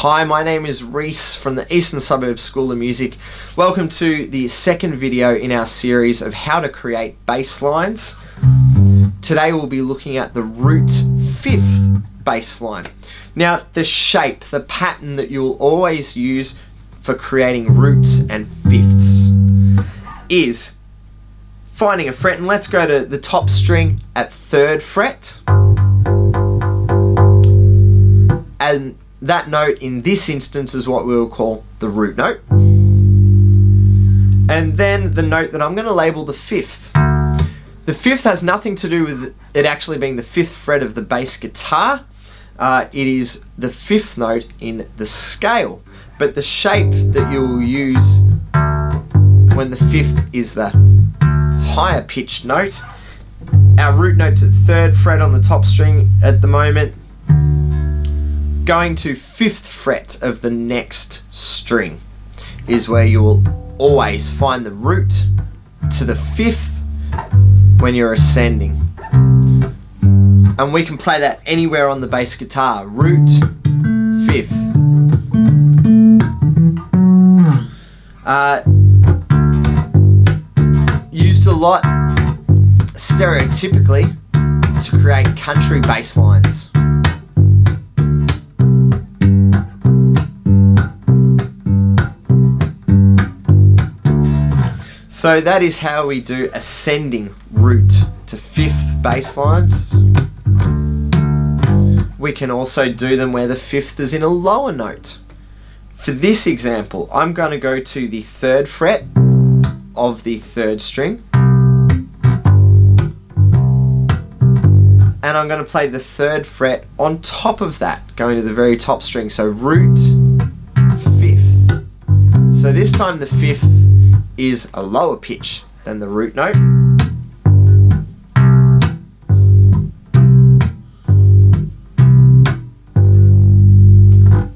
Hi, my name is Reese from the Eastern Suburbs School of Music. Welcome to the second video in our series of how to create bass lines. Today we'll be looking at the root fifth bass line. Now, the shape, the pattern that you'll always use for creating roots and fifths is finding a fret, and let's go to the top string at 3rd fret. And that note in this instance is what we'll call the root note. And then the note that I'm going to label the 5th. The 5th has nothing to do with it actually being the 5th fret of the bass guitar. It is the 5th note in the scale. But the shape that you'll use when the 5th is the higher pitched note. Our root note's at 3rd fret on the top string at the moment. Going to 5th fret of the next string is where you will always find the root to the 5th when you're ascending. And we can play that anywhere on the bass guitar. Root, 5th. Used a lot stereotypically to create country bass lines. So that is how we do ascending root to 5th bass lines. We can also do them where the 5th is in a lower note. For this example, I'm going to go to the 3rd fret of the 3rd string. And I'm going to play the 3rd fret on top of that, going to the very top string. So root, 5th. So this time the 5th is a lower pitch than the root note.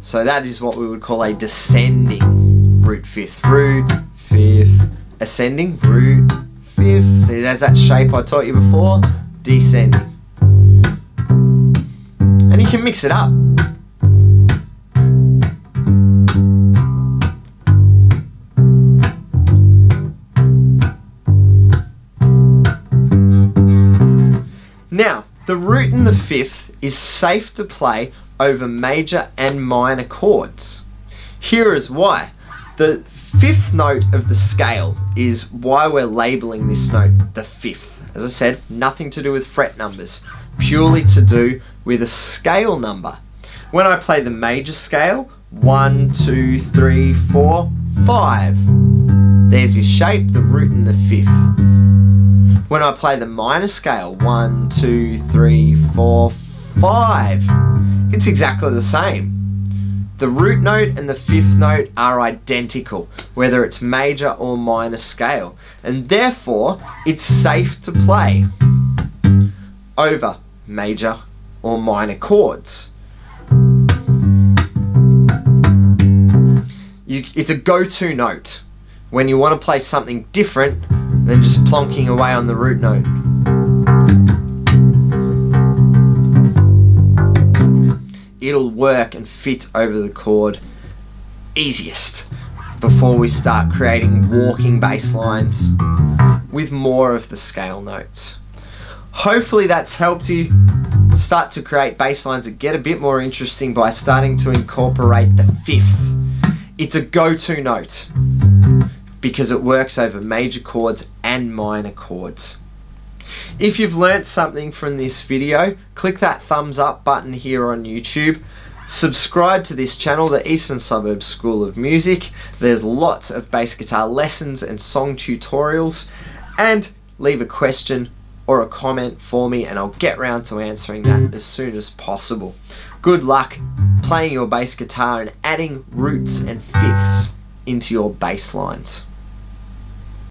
So that is what we would call a descending root 5th. Root, 5th, ascending, root, 5th. See, there's that shape I taught you before. Descending. And you can mix it up. Now, the root in the 5th is safe to play over major and minor chords. Here is why. The 5th note of the scale is why we're labeling this note the 5th. As I said, nothing to do with fret numbers, purely to do with a scale number. When I play the major scale, 1, 2, 3, 4, 5. There's your shape, the root in the 5th. When I play the minor scale, 1, 2, 3, 4, 5, it's exactly the same. The root note and the 5th note are identical, whether it's major or minor scale, and therefore it's safe to play over major or minor chords. It's a go-to note when you want to play something different than just plonking away on the root note. It'll work and fit over the chord easiest before we start creating walking bass lines with more of the scale notes. Hopefully that's helped you start to create bass lines that get a bit more interesting by starting to incorporate the 5th. It's a go-to note because it works over major chords and minor chords. If you've learnt something from this video, click that thumbs up button here on YouTube. Subscribe to this channel, the Eastern Suburbs School of Music. There's lots of bass guitar lessons and song tutorials. And leave a question or a comment for me and I'll get round to answering that as soon as possible. Good luck playing your bass guitar and adding roots and fifths into your bass lines.